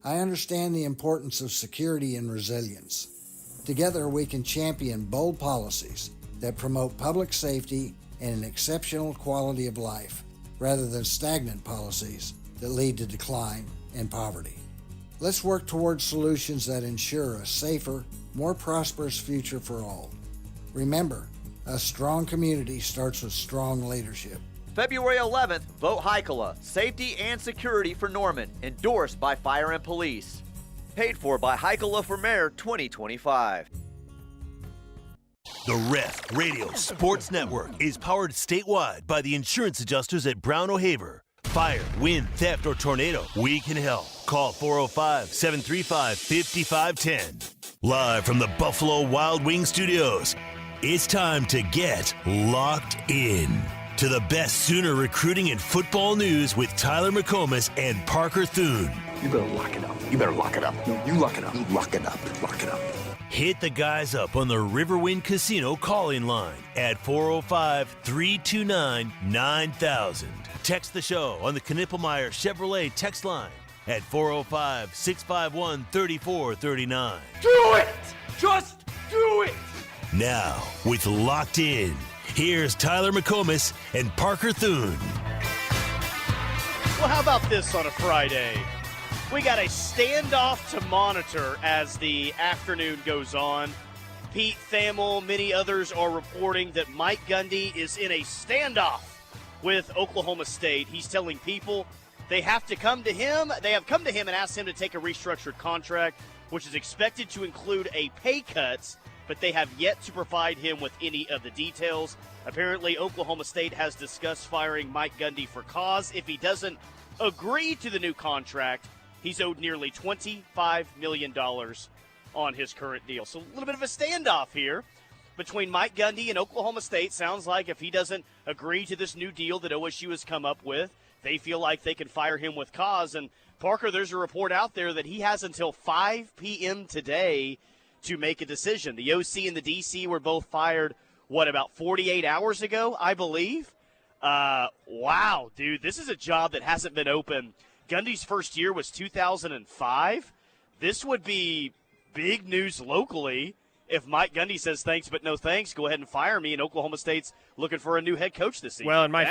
I understand the importance of security and resilience. Together, we can champion bold policies that promote public safety and an exceptional quality of life, rather than stagnant policies that lead to decline and poverty. Let's work towards solutions that ensure a safer, more prosperous future for all. Remember, a strong community starts with strong leadership. February 11th, vote HICOLA, Safety and Security for Norman, endorsed by Fire and Police. Paid for by HICOLA for Mayor 2025. The Ref Radio Sports Network is powered statewide by the insurance adjusters at Brown O'Haver. Fire, wind, theft, or tornado, we can help. Call 405-735-5510. Live from the Buffalo Wild Wings Studios, it's time to get locked in to the best Sooner recruiting and football news with Tyler McComas and Parker Thune. You better lock it up. You better lock it up. No, you lock it up. You lock it up. Lock it up. Hit the guys up on the Riverwind Casino call-in line at 405-329-9000. Text the show on the Knippelmeyer Chevrolet text line at 405-651-3439. Do it! Just do it! Now, with Locked In, here's Tyler McComas and Parker Thune. Well, how about this on a Friday? We got a standoff to monitor as the afternoon goes on. Pete Thamel, many others are reporting that Mike Gundy is in a standoff with Oklahoma State. He's telling people they have to come to him. They have come to him and asked him to take a restructured contract, which is expected to include a pay cut, but they have yet to provide him with any of the details. Apparently, Oklahoma State has discussed firing Mike Gundy for cause. If he doesn't agree to the new contract, he's owed nearly $25 million on his current deal. So a little bit of a standoff here between Mike Gundy and Oklahoma State. Sounds like if he doesn't agree to this new deal that OSU has come up with, they feel like they can fire him with cause. And, Parker, there's a report out there that he has until 5 p.m. today to make a decision. The OC and the DC were both fired, about 48 hours ago, I believe? Wow, dude, this is a job that hasn't been open. Gundy's first year was 2005. This would be big news locally if Mike Gundy says thanks but no thanks, go ahead and fire me, and Oklahoma State's looking for a new head coach this season. Well, and my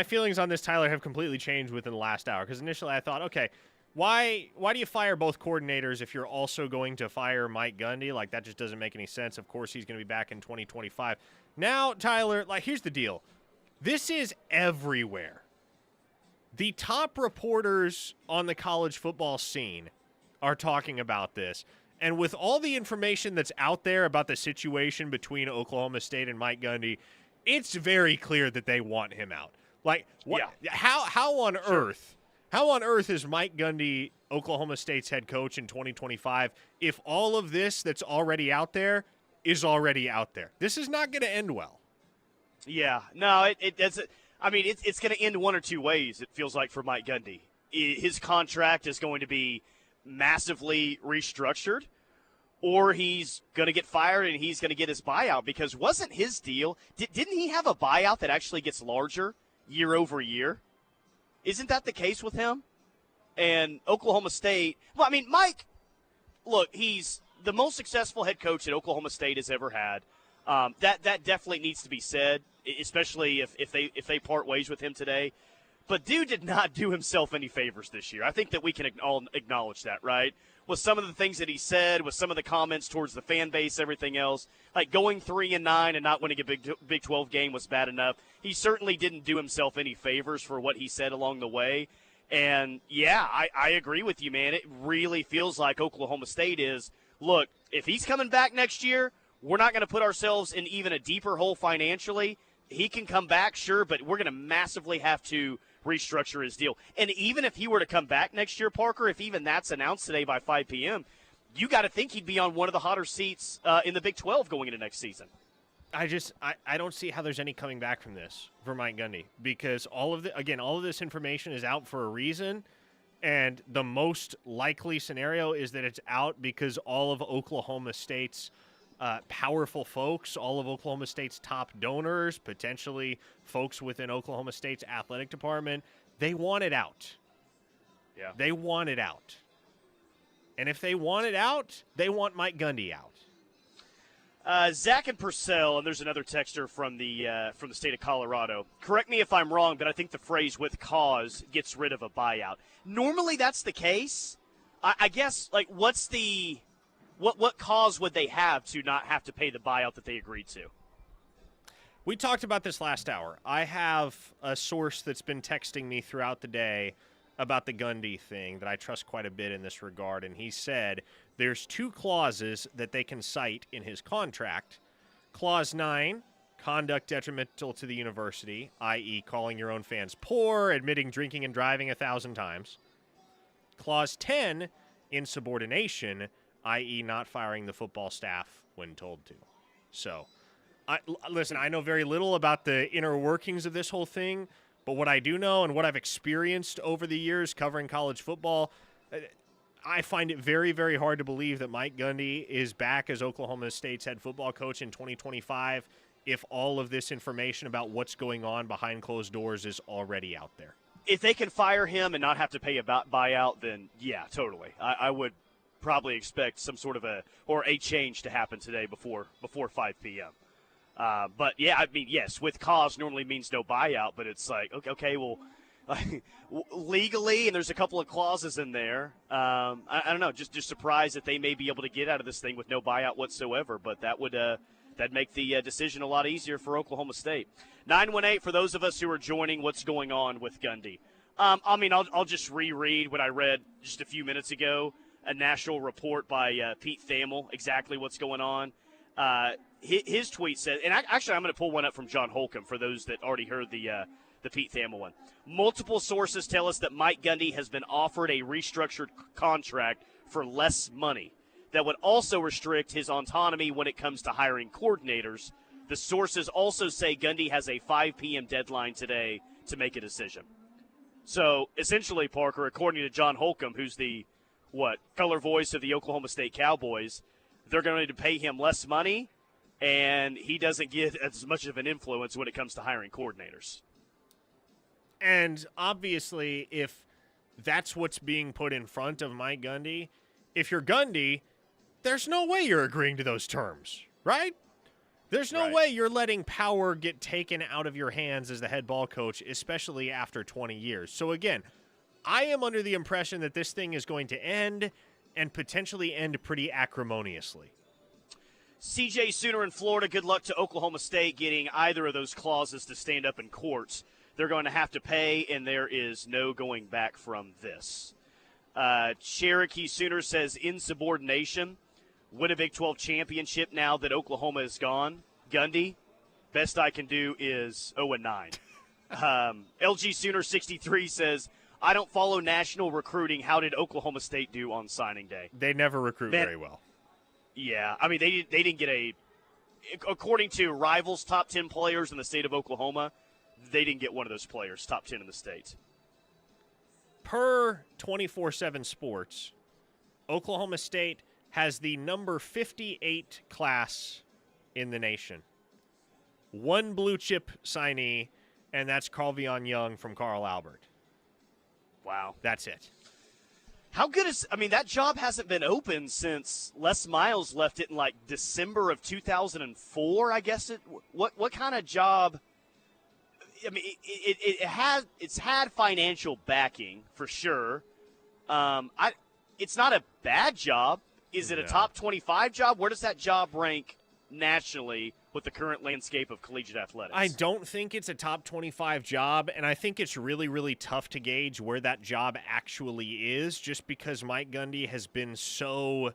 feelings on this, Tyler, have completely changed within the last hour, because initially I thought, okay, why do you fire both coordinators if you're also going to fire Mike Gundy? Like, that just doesn't make any sense. Of course, he's going to be back in 2025. Now, Tyler, here's the deal. This is everywhere. The top reporters on the college football scene are talking about this. And with all the information that's out there about the situation between Oklahoma State and Mike Gundy, it's very clear that they want him out. Like, what? Yeah. How on earth is Mike Gundy Oklahoma State's head coach in 2025 if all of this that's already out there is already out there? This is not going to end well. Yeah, no, it doesn't. I mean, it's going to end one or two ways, it feels like, for Mike Gundy. His contract is going to be massively restructured, or he's going to get fired and he's going to get his buyout, because wasn't his deal, didn't he have a buyout that actually gets larger year over year? Isn't that the case with him? And Oklahoma State, well, I mean, Mike, look, he's the most successful head coach that Oklahoma State has ever had. That definitely needs to be said, especially if they part ways with him today. But dude did not do himself any favors this year. I think that we can all acknowledge that, right? With some of the things that he said, with some of the comments towards the fan base, everything else, like going 3-9 and not winning a Big 12 game was bad enough. He certainly didn't do himself any favors for what he said along the way. And, yeah, I agree with you, man. It really feels like Oklahoma State is, look, if he's coming back next year, we're not going to put ourselves in even a deeper hole financially. He can come back, sure, but we're going to massively have to restructure his deal. And even if he were to come back next year, Parker, if even that's announced today by 5 p.m., you got to think he'd be on one of the hotter seats in the Big 12 going into next season. I don't see how there's any coming back from this for Mike Gundy, because all of this information is out for a reason, and the most likely scenario is that it's out because all of Oklahoma State's powerful folks, all of Oklahoma State's top donors, potentially folks within Oklahoma State's athletic department, they want it out. Yeah. They want it out. And if they want it out, they want Mike Gundy out. Zach and Purcell, and there's another texter from the state of Colorado. Correct me if I'm wrong, but I think the phrase "with cause" gets rid of a buyout. Normally, that's the case. I guess, like, what cause would they have to not have to pay the buyout that they agreed to? We talked about this last hour. I have a source that's been texting me throughout the day about the Gundy thing that I trust quite a bit in this regard, and he said there's 2 clauses that they can cite in his contract. Clause 9, conduct detrimental to the university, i.e. calling your own fans poor, admitting drinking and driving 1,000 times. Clause 10, insubordination, i.e. not firing the football staff when told to. So, listen, I know very little about the inner workings of this whole thing, but what I do know and what I've experienced over the years covering college football, I find it very, very hard to believe that Mike Gundy is back as Oklahoma State's head football coach in 2025 if all of this information about what's going on behind closed doors is already out there. If they can fire him and not have to pay a buyout, then yeah, totally. I would probably expect some sort of a change to happen today before 5 p.m. But, yeah, I mean, yes, with cause normally means no buyout, but it's like, okay, well, legally, and there's a couple of clauses in there. I don't know, just surprised that they may be able to get out of this thing with no buyout whatsoever, but that would that'd make the decision a lot easier for Oklahoma State. 918, for those of us who are joining, what's going on with Gundy? I mean, I'll just reread what I read just a few minutes ago, a national report by Pete Thamel, exactly what's going on. His tweet said, and actually I'm going to pull one up from John Holcomb for those that already heard the Pete Thamel one. Multiple sources tell us that Mike Gundy has been offered a restructured contract for less money that would also restrict his autonomy when it comes to hiring coordinators. The sources also say Gundy has a 5 p.m. deadline today to make a decision. So essentially, Parker, according to John Holcomb, who's the color voice of the Oklahoma State Cowboys, they're going to pay him less money, and he doesn't get as much of an influence when it comes to hiring coordinators. And obviously, if that's what's being put in front of Mike Gundy, if you're Gundy, there's no way you're agreeing to those terms, right? There's no way you're letting power get taken out of your hands as the head ball coach, especially after 20 years. So again, I am under the impression that this thing is going to end and potentially end pretty acrimoniously. CJ Sooner in Florida, good luck to Oklahoma State getting either of those clauses to stand up in courts. They're going to have to pay, and there is no going back from this. Cherokee Sooner says insubordination. Win a Big 12 championship now that Oklahoma is gone. Gundy, best I can do is 0-9. LG Sooner 63 says, I don't follow national recruiting. How did Oklahoma State do on signing day? They never recruit very well. Yeah, I mean, they didn't get according to Rivals top 10 players in the state of Oklahoma, they didn't get one of those players, top 10 in the state. Per 24/7 Sports, Oklahoma State has the number 58 class in the nation. One blue chip signee, and that's Carlvion Young from Carl Albert. Wow. That's it. How good is – I mean, that job hasn't been open since Les Miles left it in, like, December of 2004, I guess. What kind of job – I mean, it's had financial backing for sure. It's not a bad job. Is it a top 25 job? Where does that job rank nationally with the current landscape of collegiate athletics? I don't think it's a top 25 job, and I think it's really, really tough to gauge where that job actually is just because Mike Gundy has been so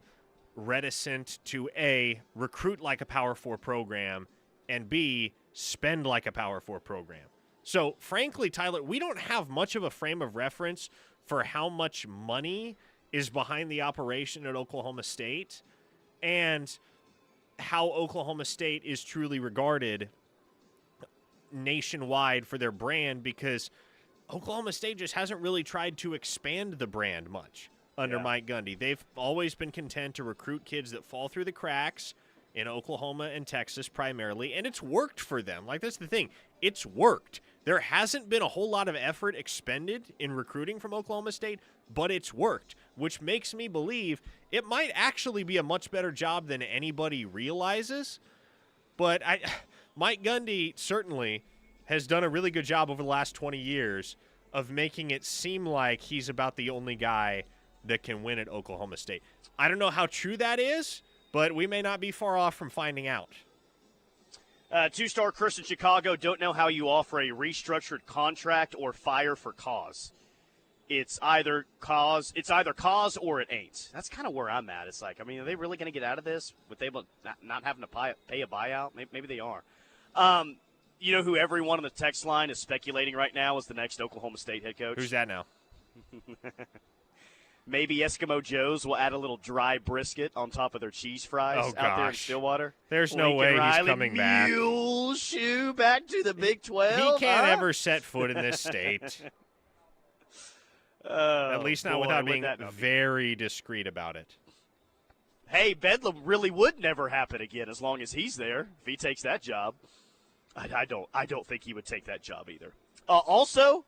reticent to, A, recruit like a Power 4 program, and B, spend like a Power 4 program. So, frankly, Tyler, we don't have much of a frame of reference for how much money is behind the operation at Oklahoma State and how Oklahoma State is truly regarded nationwide for their brand because Oklahoma State just hasn't really tried to expand the brand much under Mike Gundy. They've always been content to recruit kids that fall through the cracks in Oklahoma and Texas primarily, and it's worked for them. Like, that's the thing. It's worked. There hasn't been a whole lot of effort expended in recruiting from Oklahoma State, but it's worked. which makes me believe it might actually be a much better job than anybody realizes. But Mike Gundy certainly has done a really good job over the last 20 years of making it seem like he's about the only guy that can win at Oklahoma State. I don't know how true that is, but we may not be far off from finding out. Two-star Chris in Chicago, don't know how you offer a restructured contract or fire for cause. It's either cause or it ain't. That's kind of where I'm at. It's like, I mean, are they really going to get out of this with they not having to pay a buyout? Maybe they are. You know who everyone on the text line is speculating right now is the next Oklahoma State head coach? Who's that now? Maybe Eskimo Joe's will add a little dry brisket on top of their cheese fries out there in Stillwater. There's no way he's coming back. Muleshoe back to the Big 12. He can't ever set foot in this state. At least not without being very discreet about it. Hey, Bedlam really would never happen again as long as he's there. If he takes that job, I don't think he would take that job either. Also,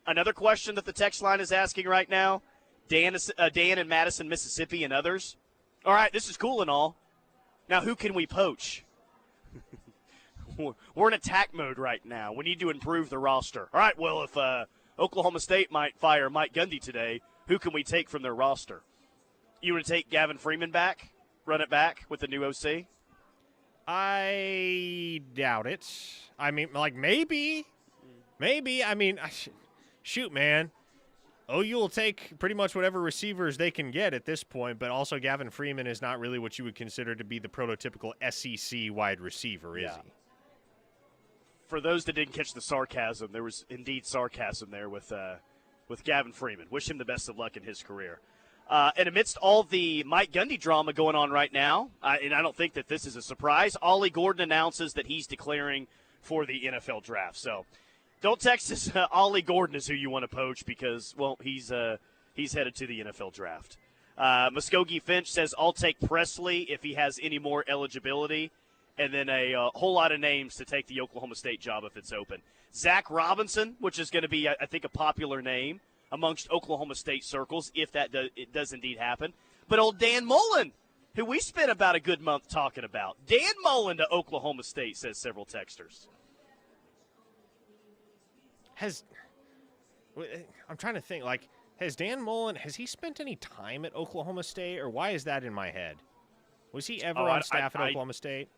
another question that the text line is asking right now. Dan in Madison, Mississippi, and others. All right, this is cool and all. Now, who can we poach? We're in attack mode right now. We need to improve the roster. All right, well, if Oklahoma State might fire Mike Gundy today, who can we take from their roster? You want to take Gavin Freeman back, run it back with the new OC? I doubt it. I mean, like, maybe. I mean, shoot, man. OU will take pretty much whatever receivers they can get at this point, but also Gavin Freeman is not really what you would consider to be the prototypical SEC wide receiver, is he? For those that didn't catch the sarcasm, there was indeed sarcasm there with Gavin Freeman. Wish him the best of luck in his career. And amidst all the Mike Gundy drama going on right now, and I don't think that this is a surprise, Ollie Gordon announces that he's declaring for the NFL draft. So don't text us. Ollie Gordon is who you want to poach because, well, he's headed to the NFL draft. Muskogee Finch says, I'll take Presley if he has any more eligibility, and then a whole lot of names to take the Oklahoma State job if it's open. Zach Robinson, which is going to be, I think, a popular name amongst Oklahoma State circles if it does indeed happen. But old Dan Mullen, who we spent about a good month talking about. Dan Mullen to Oklahoma State, says several texters. I'm trying to think, like, has Dan Mullen, has he spent any time at Oklahoma State, or why is that in my head? Was he ever on staff at Oklahoma State?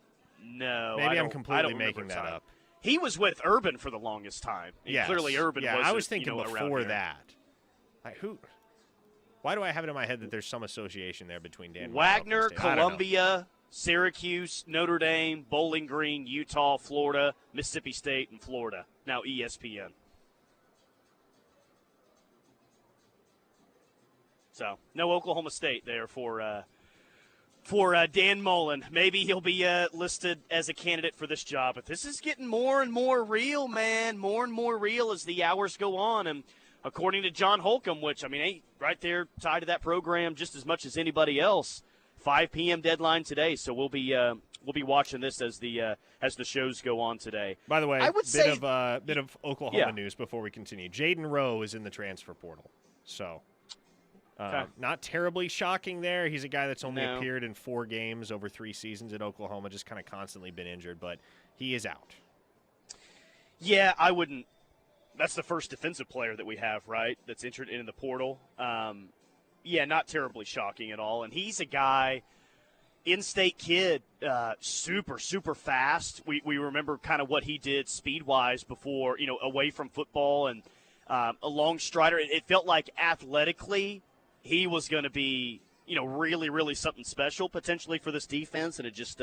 No. Maybe I'm completely making that up. He was with Urban for the longest time. Yes. Clearly Urban was I was thinking before that. Like, why do I have it in my head that there's some association there between Dan Wagner, and Oklahoma State? Columbia, Syracuse, Notre Dame, Bowling Green, Utah, Florida, Mississippi State, and Florida. Now ESPN. So, no Oklahoma State there for Dan Mullen. Maybe he'll be listed as a candidate for this job. But this is getting more and more real, man. More and more real as the hours go on. And according to John Holcomb, which, I mean, ain't right there tied to that program just as much as anybody else, 5 p.m. deadline today. So we'll be watching this as the shows go on today. By the way, bit of Oklahoma news before we continue. Jaden Rowe is in the transfer portal. So not terribly shocking there. He's a guy that's only appeared in 4 games over 3 seasons at Oklahoma, just kind of constantly been injured, but he is out. Yeah, I wouldn't. That's the first defensive player that we have, right, that's entered into the portal. Yeah, not terribly shocking at all. And he's a guy, in-state kid, super, super fast. We remember kind of what he did speed-wise before, away from football and a long strider. It felt like athletically he was going to be, really, really something special potentially for this defense, and it just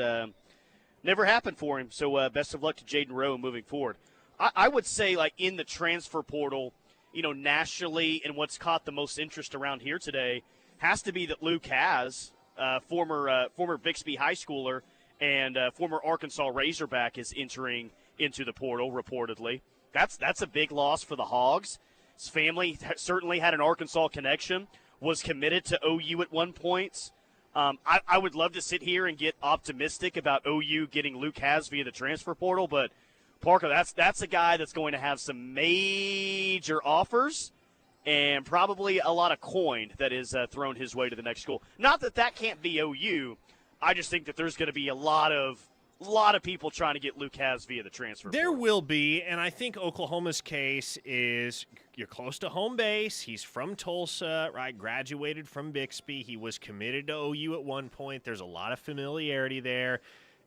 never happened for him. So best of luck to Jaden Rowe moving forward. I would say, like, in the transfer portal, nationally, and what's caught the most interest around here today has to be that Luke Has, former Bixby high schooler and former Arkansas Razorback, is entering into the portal reportedly. That's a big loss for the Hogs. His family certainly had an Arkansas connection, was committed to OU at one point. I would love to sit here and get optimistic about OU getting Luke Has via the transfer portal, but Parker, that's a guy that's going to have some major offers, and probably a lot of coin that is thrown his way to the next school. Not that that can't be OU. I just think that there's going to be a lot of people trying to get Luke Hasz via the transfer There portal. will be, and I think Oklahoma's case is you're close to home base. He's from Tulsa, right? Graduated from Bixby. He was committed to OU at one point. There's a lot of familiarity there,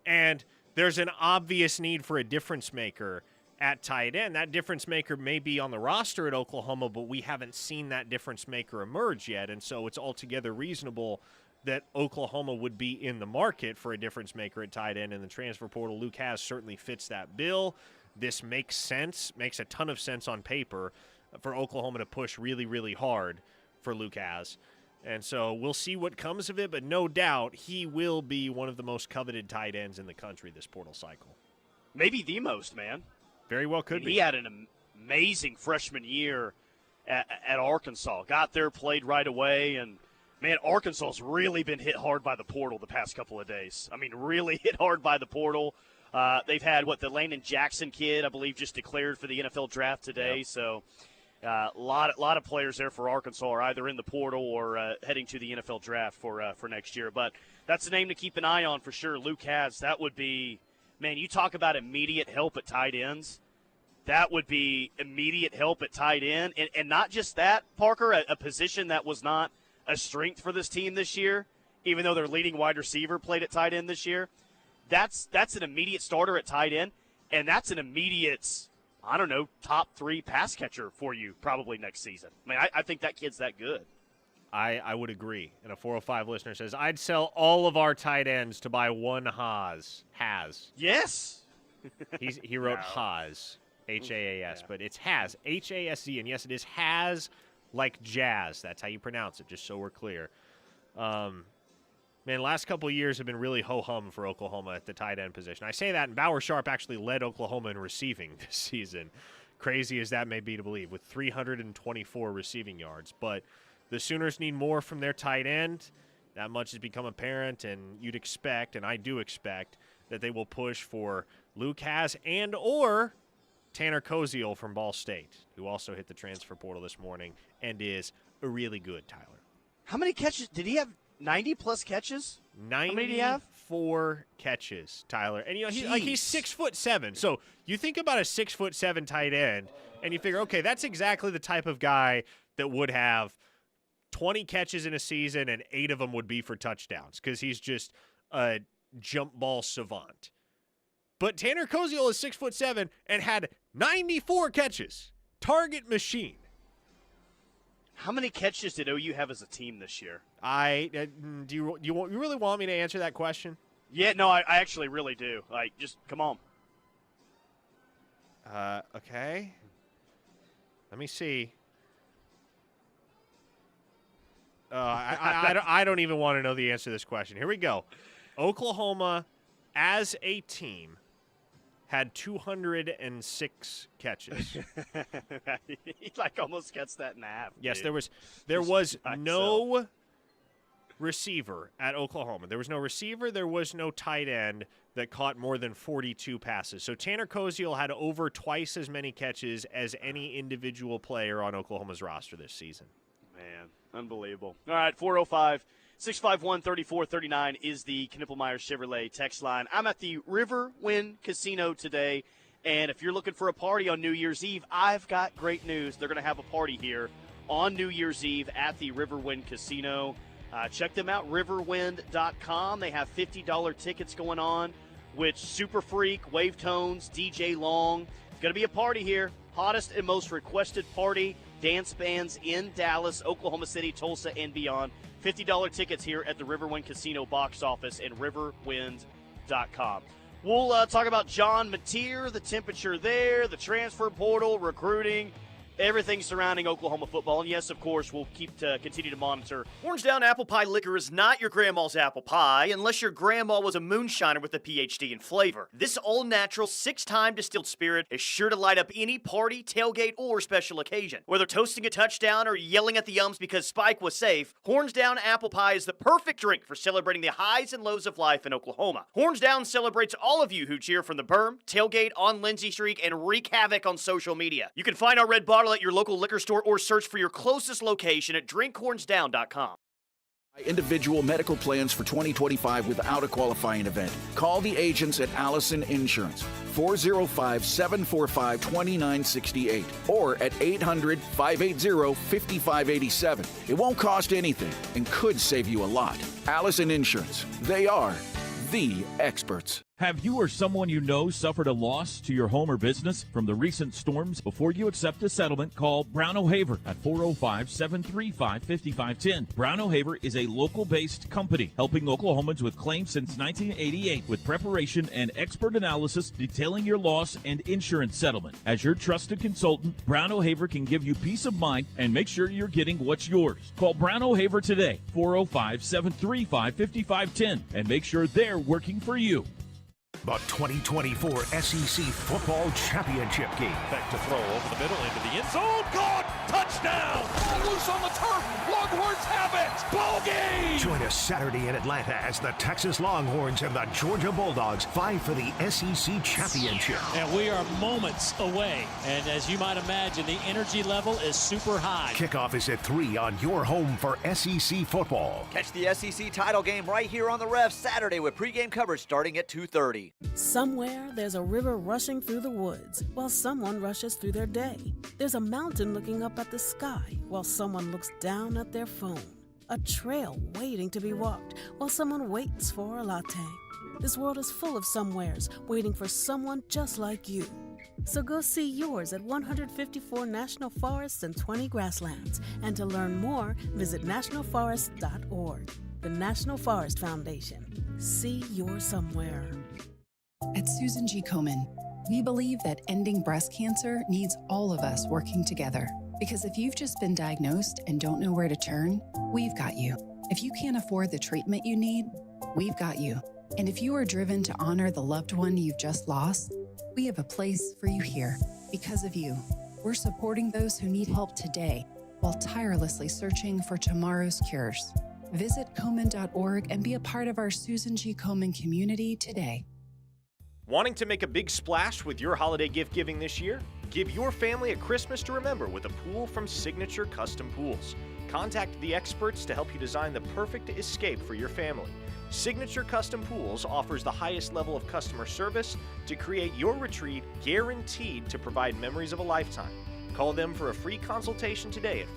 and there's an obvious need for a difference maker at tight end. That difference maker may be on the roster at Oklahoma, but we haven't seen that difference maker emerge yet, and so it's altogether reasonable that Oklahoma would be in the market for a difference maker at tight end in the transfer portal. Luke Hasz certainly fits that bill. This makes sense, makes a ton of sense on paper for Oklahoma to push really, really hard for Luke Hasz. And so we'll see what comes of it, but no doubt he will be one of the most coveted tight ends in the country this portal cycle. Maybe the most, man. Very well could be. He had an amazing freshman year at Arkansas. Got there, played right away, and man, Arkansas's really been hit hard by the portal the past couple of days. I mean, really hit hard by the portal. They've had, the Landon Jackson kid, I believe, just declared for the NFL draft today. Yep. So a lot of players there for Arkansas are either in the portal or heading to the NFL draft for next year. But that's a name to keep an eye on for sure. Luke Hasz, that would be, man, you talk about immediate help at tight ends. That would be immediate help at tight end. And not just that, Parker, a position that was not a strength for this team this year, even though their leading wide receiver played at tight end this year. That's an immediate starter at tight end, and that's an immediate, I don't know, top 3 pass catcher for you probably next season. I mean, I think that kid's that good. I would agree. And a 405 listener says, I'd sell all of our tight ends to buy one Hasz. Yes. He wrote Hasz, H-A-A-S, but it's Hasz, H-A-S-Z, and yes, it is Hasz, like jazz. That's how you pronounce it, just so we're clear. Man, last couple of years have been really ho-hum for Oklahoma at the tight end position. I say that, and Bauer Sharp actually led Oklahoma in receiving this season. Crazy as that may be to believe, with 324 receiving yards. But the Sooners need more from their tight end. That much has become apparent, and you'd expect, and I do expect, that they will push for Luke Hasz and or Tanner Koziel from Ball State, who also hit the transfer portal this morning and is really good, Tyler. How many catches? Did he have 90-plus catches? 94 How many did he have? Catches, Tyler. And, he's 6'7". So you think about a 6'7" tight end, and you figure, okay, that's exactly the type of guy that would have 20 catches in a season, and 8 of them would be for touchdowns because he's just a jump ball savant. But Tanner Koziel is 6'7" and had 94 catches. Target machine. How many catches did OU have as a team this year? You really want me to answer that question? Yeah, no, I actually really do. Just come on. Okay. Let me see. I don't even want to know the answer to this question. Here we go. Oklahoma, as a team, had 206 catches. He almost cuts that in half. Yes, dude. there was no receiver at Oklahoma. There was no receiver. There was no tight end that caught more than 42 passes. So Tanner Koziel had over twice as many catches as any individual player on Oklahoma's roster this season. Man, unbelievable. All right, 405-651-3439 is the Knippelmeyer Chevrolet text line. I'm at the Riverwind Casino today, and if you're looking for a party on New Year's Eve, I've got great news. They're going to have a party here on New Year's Eve at the Riverwind Casino. Check them out, riverwind.com. They have $50 tickets going on with Super Freak, Wave Tones, DJ Long. Going to be a party here. Hottest and most requested party. Dance bands in Dallas, Oklahoma City, Tulsa, and beyond. $50 tickets here at the Riverwind Casino box office and riverwind.com. We'll talk about John Mateer, the temperature there, the transfer portal, recruiting, everything surrounding Oklahoma football. And, yes, of course, we'll continue to monitor. Orange Down Apple Pie Liquor is not your grandma's apple pie unless your grandma was a moonshiner with a PhD in flavor. This all-natural, 6-time distilled spirit is sure to light up any party, tailgate, or special occasion. Whether toasting a touchdown or yelling at the ums because Spike was safe, Horns Down Apple Pie is the perfect drink for celebrating the highs and lows of life in Oklahoma. Horns Down celebrates all of you who cheer from the berm, tailgate, on Lindsay Street, and wreak havoc on social media. You can find our red bottle bottle at your local liquor store or search for your closest location at drinkhornsdown.com. Individual medical plans for 2025 without a qualifying event. Call the agents at Allison Insurance, 405-745-2968 or at 800-580-5587. It won't cost anything and could save you a lot. Allison Insurance. They are the experts. Have you or someone you know suffered a loss to your home or business from the recent storms? Before you accept a settlement, call Brown O'Haver at 405-735-5510. Brown O'Haver is a local-based company helping Oklahomans with claims since 1988 with preparation and expert analysis detailing your loss and insurance settlement. As your trusted consultant, Brown O'Haver can give you peace of mind and make sure you're getting what's yours. Call Brown O'Haver today, 405-735-5510, and make sure they're working for you. The 2024 SEC Football Championship game. Back to throw over the middle into the end zone. Caught! Touchdown! Ball loose on the turf. Longhorns have it. Ball game! Join us Saturday in Atlanta as the Texas Longhorns and the Georgia Bulldogs vie for the SEC Championship. And we are moments away. And as you might imagine, the energy level is super high. Kickoff is at 3 on your home for SEC football. Catch the SEC title game right here on the Ref Saturday with pregame coverage starting at 2:30. Somewhere there's a river rushing through the woods while someone rushes through their day. There's a mountain looking up at the sky while someone looks down at their phone. A trail waiting to be walked while someone waits for a latte. This world is full of somewheres waiting for someone just like you. So go see yours at 154 national forests and 20 grasslands. And to learn more, visit nationalforest.org. The National Forest Foundation. See your somewhere. At Susan G. Komen, we believe that ending breast cancer needs all of us working together. Because if you've just been diagnosed and don't know where to turn, we've got you. If you can't afford the treatment you need, we've got you. And if you are driven to honor the loved one you've just lost, we have a place for you here. Because of you, we're supporting those who need help today while tirelessly searching for tomorrow's cures. Visit Komen.org and be a part of our Susan G. Komen community today. Wanting to make a big splash with your holiday gift giving this year? Give your family a Christmas to remember with a pool from Signature Custom Pools. Contact the experts to help you design the perfect escape for your family. Signature Custom Pools offers the highest level of customer service to create your retreat guaranteed to provide memories of a lifetime. Call them for a free consultation today at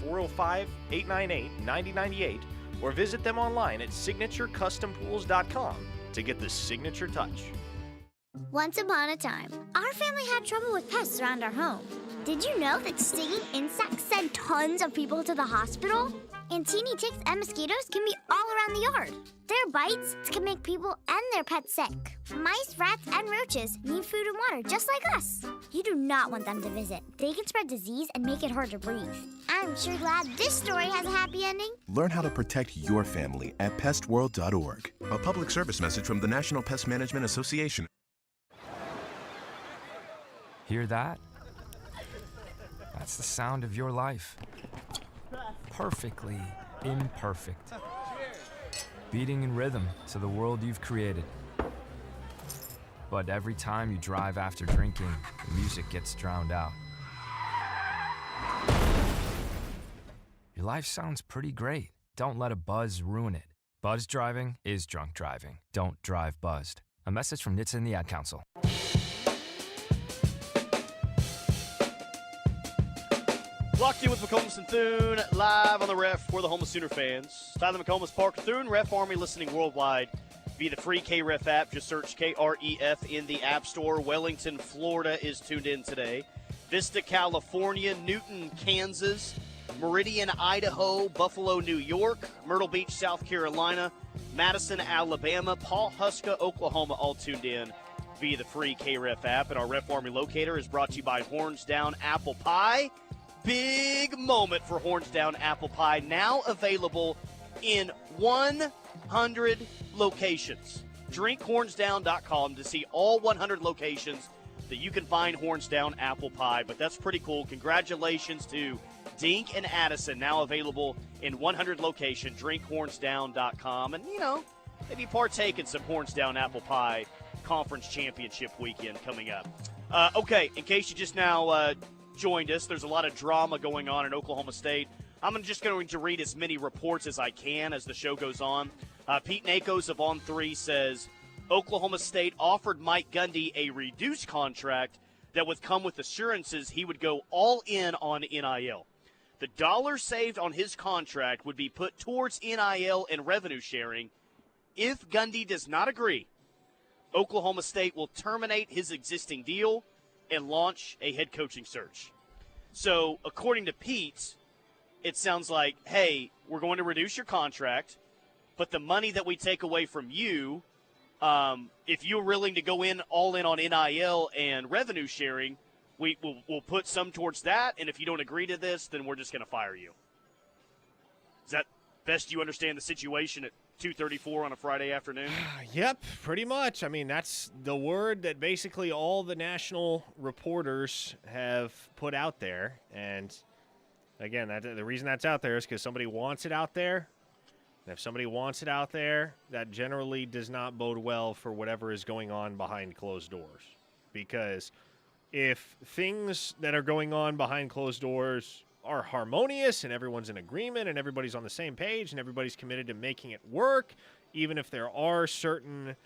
405-898-9098 or visit them online at signaturecustompools.com to get the signature touch. Once upon a time, our family had trouble with pests around our home. Did you know that stinging insects send tons of people to the hospital? And teeny ticks and mosquitoes can be all around the yard. Their bites can make people and their pets sick. Mice, rats, and roaches need food and water just like us. You do not want them to visit. They can spread disease and make it hard to breathe. I'm sure glad this story has a happy ending. Learn how to protect your family at pestworld.org. A public service message from the National Pest Management Association. Hear that? That's the sound of your life. Perfectly imperfect. Beating in rhythm to the world you've created. But every time you drive after drinking, the music gets drowned out. Your life sounds pretty great. Don't let a buzz ruin it. Buzz driving is drunk driving. Don't drive buzzed. A message from NHTSA and the Ad Council. Locked in with McComas and Thune, live on the Ref for the home of Sooner fans. Tyler McComas, Parker Thune, Ref Army listening worldwide via the free KREF app. Just search KREF in the App Store. Wellington, Florida is tuned in today. Vista, California, Newton, Kansas, Meridian, Idaho, Buffalo, New York, Myrtle Beach, South Carolina, Madison, Alabama, Pawhuska, Oklahoma, all tuned in via the free KREF app. And our Ref Army locator is brought to you by Horns Down Apple Pie. Big moment for Horns Down Apple Pie, now available in 100 locations. DrinkHornsDown.com to see all 100 locations that you can find Horns Down Apple Pie. But that's pretty cool. Congratulations to Dink and Addison, now available in 100 locations. DrinkHornsDown.com. And, you know, maybe partake in some Horns Down Apple Pie Conference Championship weekend coming up. Okay, in case you just now joined us. There's a lot of drama going on in Oklahoma State. I'm just going to read as many reports as I can as the show goes on. Pete Nakos of On 3 says, Oklahoma State offered Mike Gundy a reduced contract that would come with assurances he would go all in on NIL. The dollar saved on his contract would be put towards NIL and revenue sharing. If Gundy does not agree, Oklahoma State will terminate his existing deal and launch a head coaching search. So, according to Pete, it sounds like, hey, we're going to reduce your contract, but the money that we take away from you, if you're willing to go all in on NIL and revenue sharing, we'll put some towards that, and if you don't agree to this, then we're just going to fire you. Is that best you understand the situation at 2:34 on a Friday afternoon? Yep, pretty much. I mean, that's the word that basically all the national reporters have put out there. And, again, the reason that's out there is because somebody wants it out there. And if somebody wants it out there, that generally does not bode well for whatever is going on behind closed doors. Because if things that are going on behind closed doors are harmonious and everyone's in agreement and everybody's on the same page and everybody's committed to making it work, even if there are certain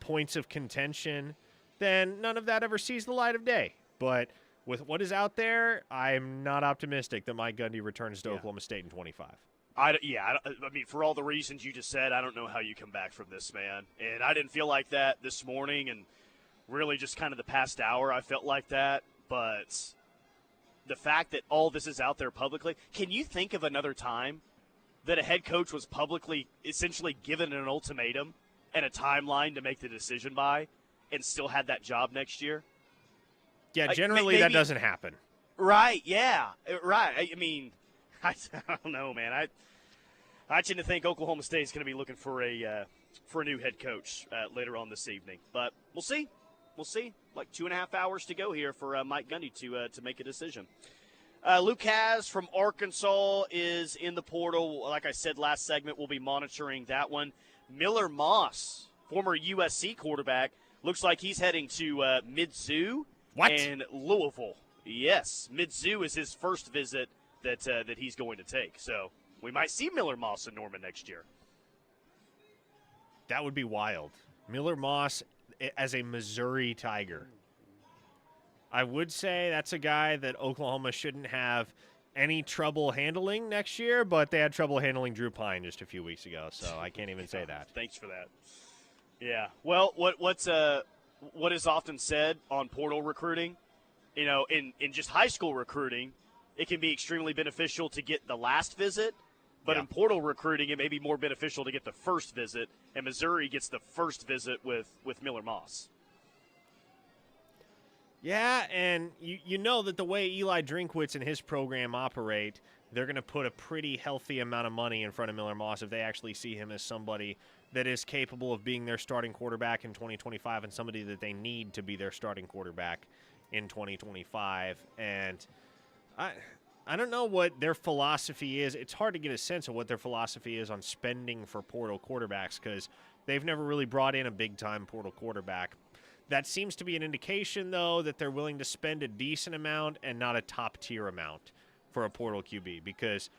points of contention, then none of that ever sees the light of day. But with what is out there, I'm not optimistic that Mike Gundy returns to Oklahoma State in 25. I mean, for all the reasons you just said, I don't know how you come back from this, man. And I didn't feel like that this morning, and really just kind of the past hour I felt like that. But the fact that all this is out there publicly, can you think of another time that a head coach was publicly essentially given an ultimatum and a timeline to make the decision by and still had that job next year? Yeah, generally that doesn't happen. Right, yeah, right. I mean, I don't know, man. I tend to think Oklahoma State is going to be looking for a new head coach later on this evening. But we'll see. We'll see. Like 2.5 hours to go here for Mike Gundy to make a decision. Luke Haz from Arkansas is in the portal. Like I said last segment, we'll be monitoring that one. Miller Moss, former USC quarterback, looks like he's heading to Mizzou and Louisville. Yes, Mizzou is his first visit that he's going to take. So we might see Miller Moss in Norman next year. That would be wild. Miller Moss as a Missouri Tiger. I would say that's a guy that Oklahoma shouldn't have any trouble handling next year, but they had trouble handling Drew Pine just a few weeks ago, so I can't even say that. Thanks for that. Yeah. Well, what is often said on portal recruiting, you know, in just high school recruiting, it can be extremely beneficial to get the last visit, but in portal recruiting, it may be more beneficial to get the first visit, and Missouri gets the first visit with Miller Moss. Yeah, and you know that the way Eli Drinkwitz and his program operate, they're going to put a pretty healthy amount of money in front of Miller Moss if they actually see him as somebody that is capable of being their starting quarterback in 2025 and somebody that they need to be their starting quarterback in 2025. And I don't know what their philosophy is. It's hard to get a sense of what their philosophy is on spending for portal quarterbacks because they've never really brought in a big-time portal quarterback. That seems to be an indication, though, that they're willing to spend a decent amount and not a top-tier amount for a portal QB because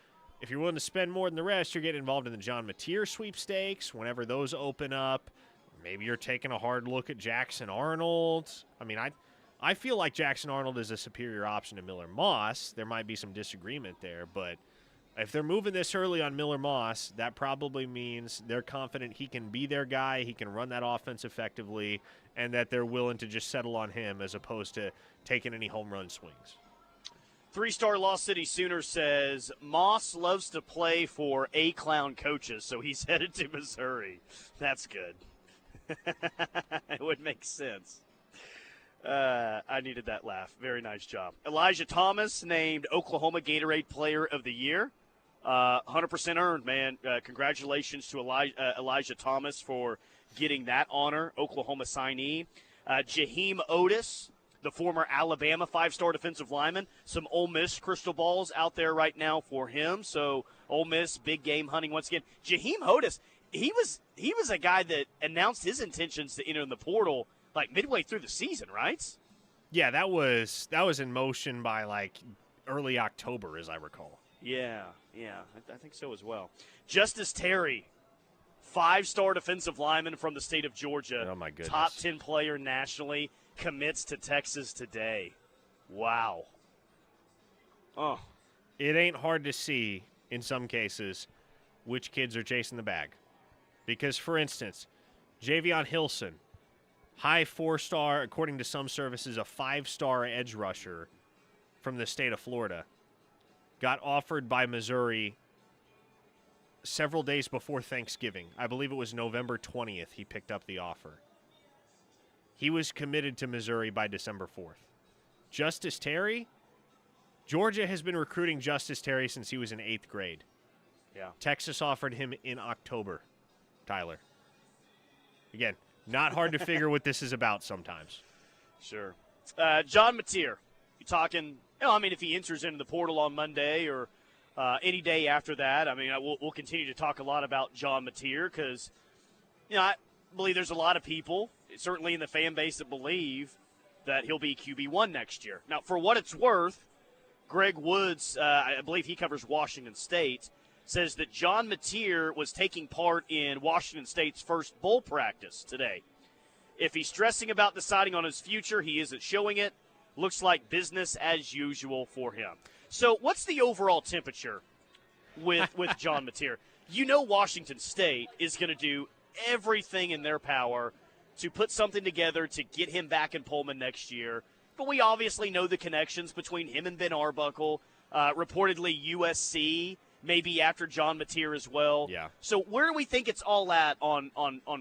if you're willing to spend more than the rest, you're getting involved in the John Mateer sweepstakes whenever those open up. Maybe you're taking a hard look at Jackson Arnold. I mean, I feel like Jackson Arnold is a superior option to Miller Moss. There might be some disagreement there, but if they're moving this early on Miller Moss, that probably means they're confident he can be their guy, he can run that offense effectively, and that they're willing to just settle on him as opposed to taking any home run swings. 3-star Lost City Sooner says, Moss loves to play for A-clown coaches, so he's headed to Missouri. That's good. It would make sense. I needed that laugh. Very nice job. Elijah Thomas named Oklahoma Gatorade Player of the Year. 100% earned, man. Congratulations to Elijah Thomas for getting that honor. Oklahoma signee. Jaheim Otis, the former Alabama 5-star defensive lineman. Some Ole Miss crystal balls out there right now for him. So Ole Miss, big game hunting once again. Jaheim Otis, he was a guy that announced his intentions to enter in the portal like midway through the season, right? Yeah, that was in motion by like early October, as I recall. Yeah, I think so as well. Justice Terry, 5-star defensive lineman from the state of Georgia. Oh, my goodness. Top 10 player nationally, commits to Texas today. Wow. Oh. It ain't hard to see, in some cases, which kids are chasing the bag. Because, for instance, Javion Hilson, high 4-star, according to some services, a 5-star edge rusher from the state of Florida, got offered by Missouri several days before Thanksgiving. I believe it was November 20th he picked up the offer. He was committed to Missouri by December 4th. Justice Terry, Georgia has been recruiting Justice Terry since he was in 8th grade. Yeah. Texas offered him in October, Tyler. Again, not hard to figure what this is about sometimes. Sure. John Mateer, you talking, if he enters into the portal on Monday or any day after that, we'll continue to talk a lot about John Mateer because, I believe there's a lot of people, certainly in the fan base, that believe that he'll be QB1 next year. Now, for what it's worth, Greg Woods, I believe he covers Washington State, says that John Mateer was taking part in Washington State's first bowl practice today. If he's stressing about deciding on his future, he isn't showing it. Looks like business as usual for him. So what's the overall temperature with John Mateer? Washington State is going to do everything in their power to put something together to get him back in Pullman next year. But we obviously know the connections between him and Ben Arbuckle. Reportedly USC, maybe after John Mateer as well. Yeah. So where do we think it's all at on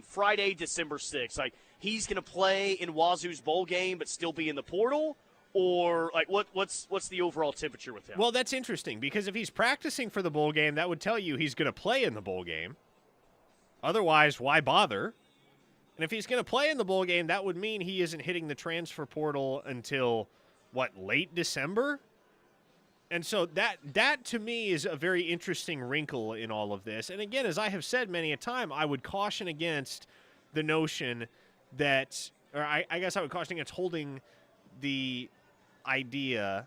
Friday, December 6th? Like, he's going to play in Wazoo's bowl game but still be in the portal? Or, like, what's the overall temperature with him? Well, that's interesting because if he's practicing for the bowl game, that would tell you he's going to play in the bowl game. Otherwise, why bother? And if he's going to play in the bowl game, that would mean he isn't hitting the transfer portal until, late December? And so that to me is a very interesting wrinkle in all of this. And again, as I have said many a time, I would caution against the notion that, or I guess I would caution against holding the idea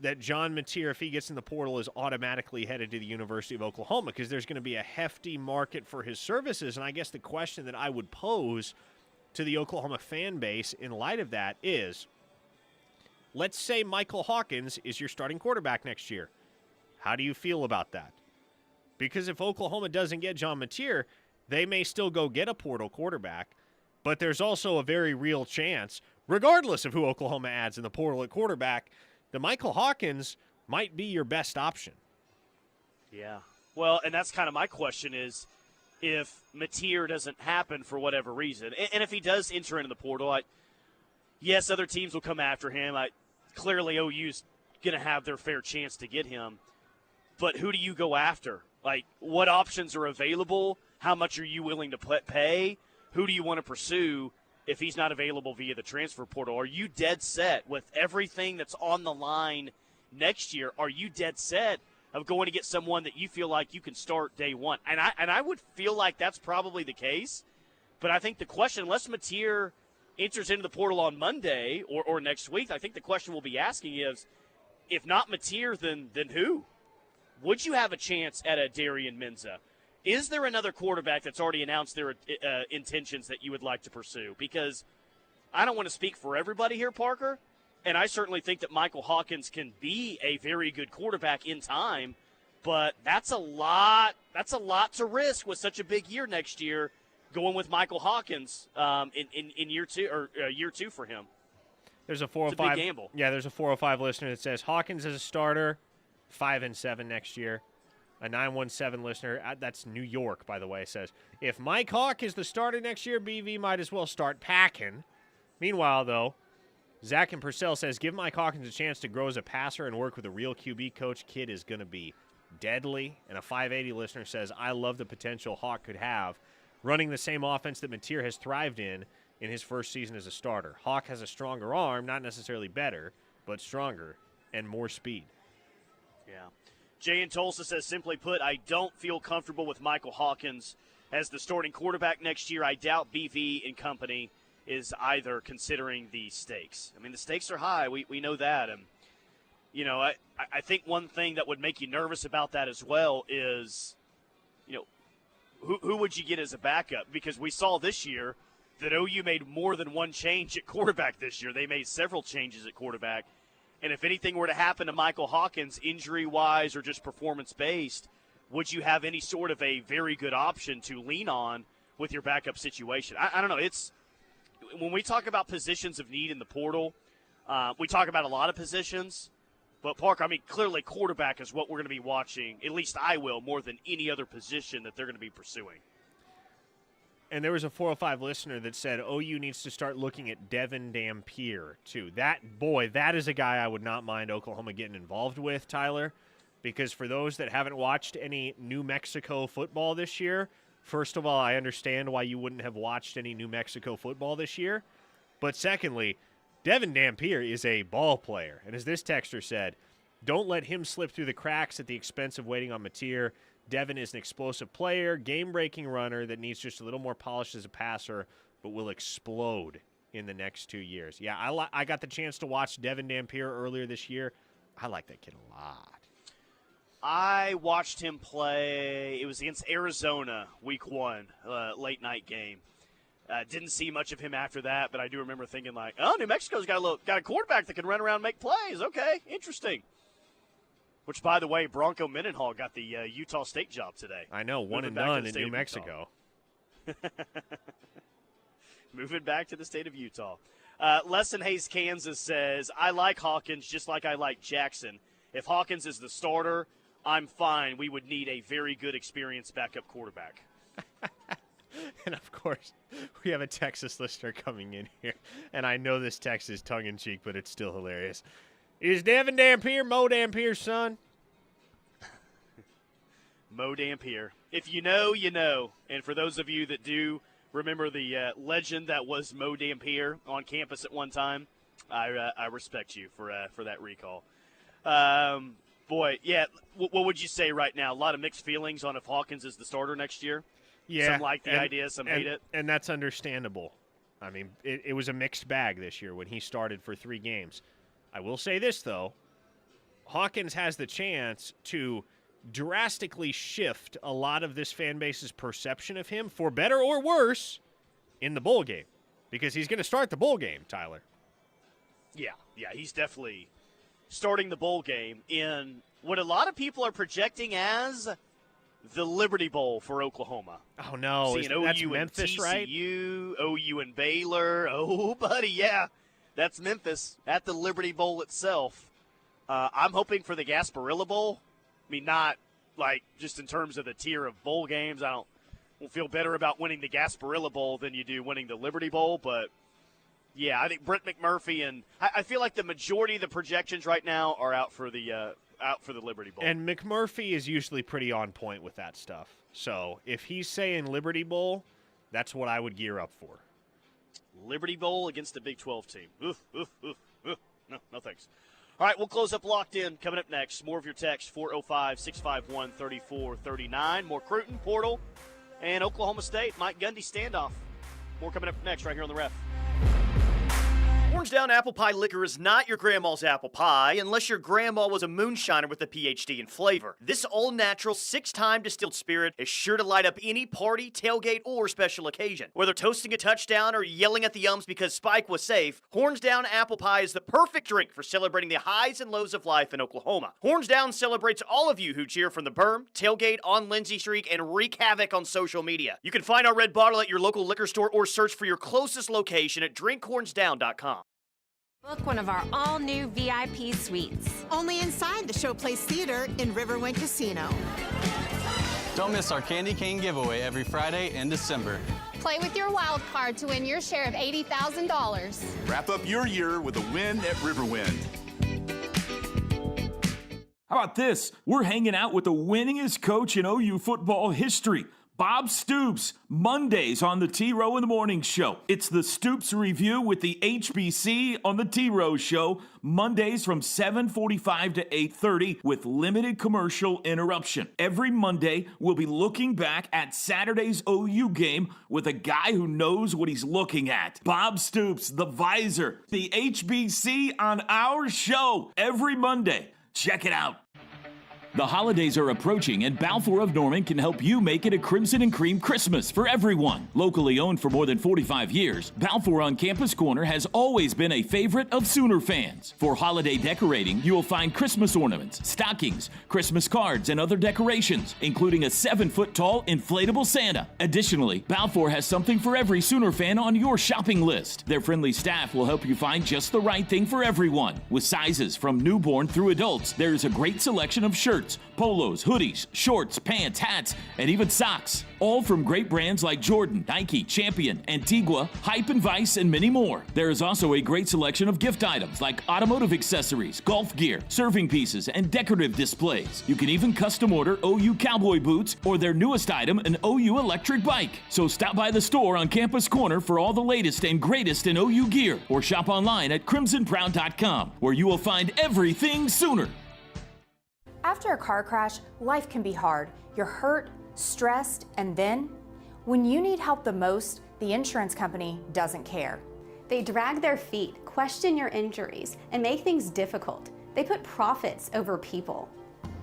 that John Mateer, if he gets in the portal, is automatically headed to the University of Oklahoma, because there's going to be a hefty market for his services. And I guess the question that I would pose to the Oklahoma fan base in light of that is, let's say Michael Hawkins is your starting quarterback next year. How do you feel about that? Because if Oklahoma doesn't get John Mateer, they may still go get a portal quarterback, but there's also a very real chance, regardless of who Oklahoma adds in the portal at quarterback, that Michael Hawkins might be your best option. Yeah. Well, and that's kind of my question is, if Mateer doesn't happen for whatever reason, and if he does enter into the portal, yes, other teams will come after him. Clearly OU's going to have their fair chance to get him. But who do you go after? Like, what options are available? How much are you willing to pay? Who do you want to pursue if he's not available via the transfer portal? Are you dead set with everything that's on the line next year? Are you dead set of going to get someone that you feel like you can start day one? And I would feel like that's probably the case. But I think the question, unless Mateer enters into the portal on Monday or next week, I think the question we'll be asking is, if not Mateer, then who? Would you have a chance at a Darian Menza? Is there another quarterback that's already announced their intentions that you would like to pursue? Because I don't want to speak for everybody here, Parker, and I certainly think that Michael Hawkins can be a very good quarterback in time, but that's a lot to risk with such a big year next year, going with Michael Hawkins in year two for him. There's a 405. It's a big gamble. Yeah, there's a 405 listener that says Hawkins as a starter, 5-7 next year. A 917 listener, that's New York, by the way, says, if Mike Hawk is the starter next year, BV might as well start packing. Meanwhile, though, Zach and Purcell says, give Mike Hawkins a chance to grow as a passer and work with a real QB coach. Kid is going to be deadly. And a 580 listener says, I love the potential Hawk could have running the same offense that Mateer has thrived in his first season as a starter. Hawk has a stronger arm, not necessarily better, but stronger and more speed. Yeah. Jay in Tulsa says, simply put, I don't feel comfortable with Michael Hawkins as the starting quarterback next year. I doubt BV and company is either considering the stakes. I mean, the stakes are high. We know that. And, you know, I think one thing that would make you nervous about that as well is, you know, who would you get as a backup? Because we saw this year that OU made more than one change at quarterback this year. They made several changes at quarterback. And if anything were to happen to Michael Hawkins, injury-wise or just performance-based, would you have any sort of a very good option to lean on with your backup situation? I don't know. It's when we talk about positions of need in the portal, we talk about a lot of positions. But, Parker, I mean, clearly quarterback is what we're going to be watching, at least I will, more than any other position that they're going to be pursuing. And there was a 405 listener that said OU needs to start looking at Devin Dampier, too. That is a guy I would not mind Oklahoma getting involved with, Tyler, because for those that haven't watched any New Mexico football this year, first of all, I understand why you wouldn't have watched any New Mexico football this year. But secondly, Devin Dampier is a ball player. And as this texter said, don't let him slip through the cracks at the expense of waiting on Mateer. Devin is an explosive player, game-breaking runner that needs just a little more polish as a passer, but will explode in the next 2 years. Yeah, I got the chance to watch Devin Dampier earlier this year. I like that kid a lot. I watched him play. It was against Arizona, week 1, late-night game. Didn't see much of him after that, but I do remember thinking like, oh, New Mexico's got a quarterback that can run around and make plays. Okay, interesting. Which, by the way, Bronco Mendenhall got the Utah State job today. I know, one and done in New Mexico. Moving back to the state of Utah. Les in Hayes, Kansas says, I like Hawkins just like I like Jackson. If Hawkins is the starter, I'm fine. We would need a very good experienced backup quarterback. And, of course, we have a Texas listener coming in here. And I know this text is tongue-in-cheek, but it's still hilarious. Is Devin Dampier Mo Dampier's son? Mo Dampier. If you know, you know. And for those of you that do remember the legend that was Mo Dampier on campus at one time, I respect you for that recall. Boy, yeah, what would you say right now? A lot of mixed feelings on if Hawkins is the starter next year? Yeah. Some like the idea, some hate it. And that's understandable. I mean, it was a mixed bag this year when he started for 3 games. I will say this, though. Hawkins has the chance to drastically shift a lot of this fan base's perception of him, for better or worse, in the bowl game. Because he's going to start the bowl game, Tyler. Yeah, he's definitely starting the bowl game in what a lot of people are projecting as the Liberty Bowl for Oklahoma. Oh, no. That's Memphis, right? OU and Baylor. Oh, buddy, yeah. That's Memphis at the Liberty Bowl itself. I'm hoping for the Gasparilla Bowl. I mean, not like just in terms of the tier of bowl games. I won't feel better about winning the Gasparilla Bowl than you do winning the Liberty Bowl. But, yeah, I think Brent McMurphy and I feel like the majority of the projections right now are out for the Liberty Bowl. And McMurphy is usually pretty on point with that stuff. So if he's saying Liberty Bowl, that's what I would gear up for. Liberty Bowl against the Big 12 team. No thanks. All right, we'll close up Locked In. Coming up next, more of your text, 405-651-3439. More Cruton, Portal, and Oklahoma State. Mike Gundy standoff. More coming up next right here on The Ref. Orange Down apple pie liquor is not your grandma's apple pie unless your grandma was a moonshiner with a PhD in flavor. This all-natural 6-time distilled spirit is sure to light up any party, tailgate, or special occasion. Whether toasting a touchdown or yelling at the umps because Spike was safe, Horns Down apple pie is the perfect drink for celebrating the highs and lows of life in Oklahoma. Horns Down celebrates all of you who cheer from the berm, tailgate, on Lindsay Streak, and wreak havoc on social media. You can find our red bottle at your local liquor store or search for your closest location at drinkhornsdown.com. Book one of our all-new VIP suites. Only inside the Showplace Theater in Riverwind Casino. Don't miss our Candy Cane giveaway every Friday in December. Play with your wild card to win your share of $80,000. Wrap up your year with a win at Riverwind. How about this? We're hanging out with the winningest coach in OU football history, Bob Stoops, Mondays on the T-Row in the Morning Show. It's the Stoops Review with the HBC on the T-Row Show, Mondays from 7:45 to 8:30 with limited commercial interruption. Every Monday, we'll be looking back at Saturday's OU game with a guy who knows what he's looking at. Bob Stoops, the Visor, the HBC on our show every Monday. Check it out. The holidays are approaching, and Balfour of Norman can help you make it a Crimson and Cream Christmas for everyone. Locally owned for more than 45 years, Balfour on Campus Corner has always been a favorite of Sooner fans. For holiday decorating, you will find Christmas ornaments, stockings, Christmas cards, and other decorations, including a 7-foot-tall inflatable Santa. Additionally, Balfour has something for every Sooner fan on your shopping list. Their friendly staff will help you find just the right thing for everyone. With sizes from newborn through adults, there is a great selection of shirts, polos, hoodies, shorts, pants, hats, and even socks. All from great brands like Jordan, Nike, Champion, Antigua, Hype and Vice, and many more. There is also a great selection of gift items like automotive accessories, golf gear, serving pieces, and decorative displays. You can even custom order OU cowboy boots or their newest item, an OU electric bike. So stop by the store on Campus Corner for all the latest and greatest in OU gear, or shop online at crimsonproud.com, where you will find everything Sooner. After a car crash, life can be hard. You're hurt, stressed, and then, when you need help the most, the insurance company doesn't care. They drag their feet, question your injuries, and make things difficult. They put profits over people.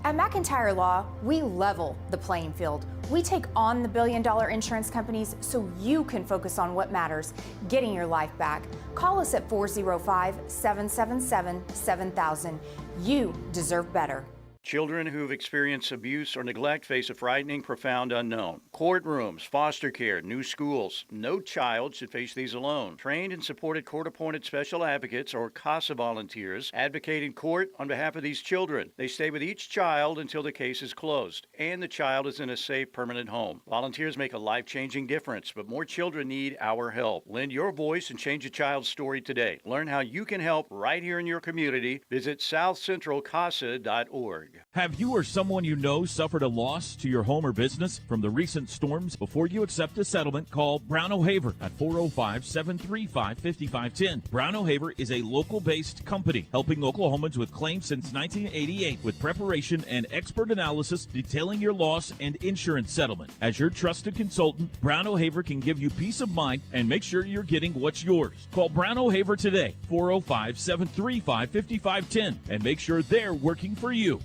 At McIntyre Law, we level the playing field. We take on the billion-dollar insurance companies so you can focus on what matters, getting your life back. Call us at 405-777-7000. You deserve better. Children who've experienced abuse or neglect face a frightening, profound unknown. Courtrooms, foster care, new schools. No child should face these alone. Trained and supported court-appointed special advocates or CASA volunteers advocate in court on behalf of these children. They stay with each child until the case is closed and the child is in a safe, permanent home. Volunteers make a life-changing difference, but more children need our help. Lend your voice and change a child's story today. Learn how you can help right here in your community. Visit southcentralcasa.org. Have you or someone you know suffered a loss to your home or business from the recent storms? Before you accept a settlement, call Brown O'Haver at 405-735-5510. Brown O'Haver is a local-based company helping Oklahomans with claims since 1988 with preparation and expert analysis detailing your loss and insurance settlement. As your trusted consultant, Brown O'Haver can give you peace of mind and make sure you're getting what's yours. Call Brown O'Haver today, 405-735-5510, and make sure they're working for you.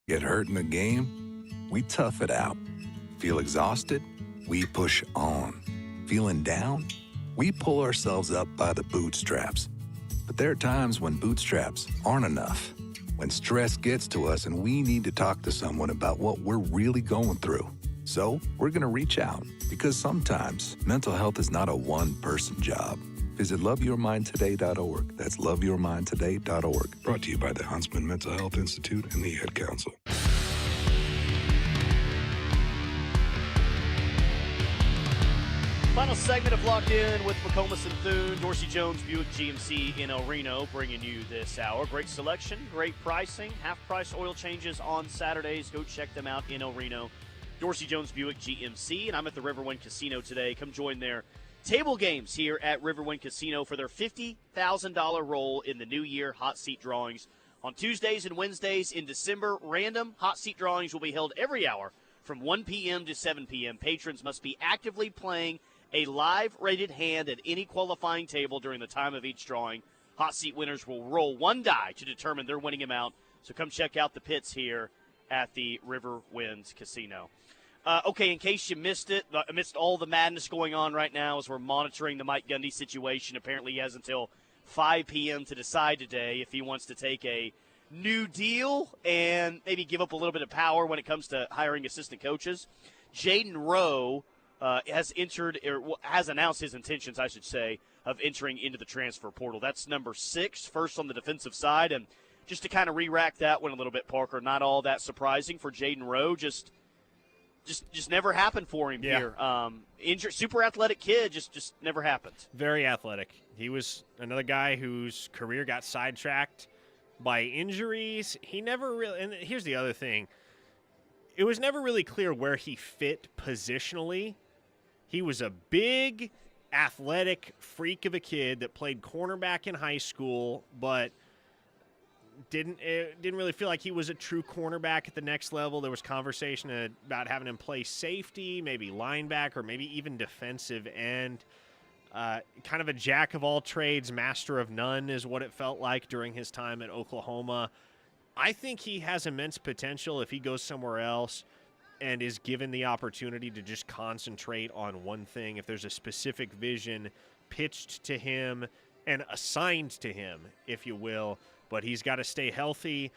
Get hurt in a game? We tough it out. Feel exhausted? We push on. Feeling down? We pull ourselves up by the bootstraps. But there are times when bootstraps aren't enough. When stress gets to us and we need to talk to someone about what we're really going through. So we're going to reach out, because sometimes mental health is not a one-person job. Visit loveyourmindtoday.org. That's loveyourmindtoday.org. Brought to you by the Huntsman Mental Health Institute and the Ad Council. Final segment of Locked In with McComas and Thune. Dorsey Jones Buick GMC in El Reno bringing you this hour. Great selection, great pricing. Half-price oil changes on Saturdays. Go check them out in El Reno. Dorsey Jones Buick GMC. And I'm at the Riverwind Casino today. Come join their table games here at Riverwind Casino for their $50,000 roll in the new year hot seat drawings. On Tuesdays and Wednesdays in December, random hot seat drawings will be held every hour from 1 p.m. to 7 p.m. Patrons must be actively playing a live rated hand at any qualifying table during the time of each drawing. Hot seat winners will roll one die to determine their winning amount. So come check out the pits here at the Riverwind Casino. Okay, in case you missed it, amidst all the madness going on right now as we're monitoring the Mike Gundy situation, apparently he has until 5 p.m. to decide today if he wants to take a new deal and maybe give up a little bit of power when it comes to hiring assistant coaches. Jaden Rowe has announced his intentions, I should say, of entering into the transfer portal. That's number 6, first on the defensive side. And just to kind of re-rack that one a little bit, Parker, not all that surprising for Jaden Rowe. Just never happened for him here. Injured, super athletic kid, just never happened. Very athletic. He was another guy whose career got sidetracked by injuries. He never really – and here's the other thing. it was never really clear where he fit positionally. He was a big, athletic freak of a kid that played cornerback in high school, but didn't really feel like he was a true cornerback at the next level. There was conversation about having him play safety, maybe linebacker, maybe even defensive end. Kind of a jack of all trades, master of none is what it felt like during his time at Oklahoma. I think he has immense potential if he goes somewhere else and is given the opportunity to just concentrate on one thing. If there's a specific vision pitched to him and assigned to him, if you will, but he's got to stay healthy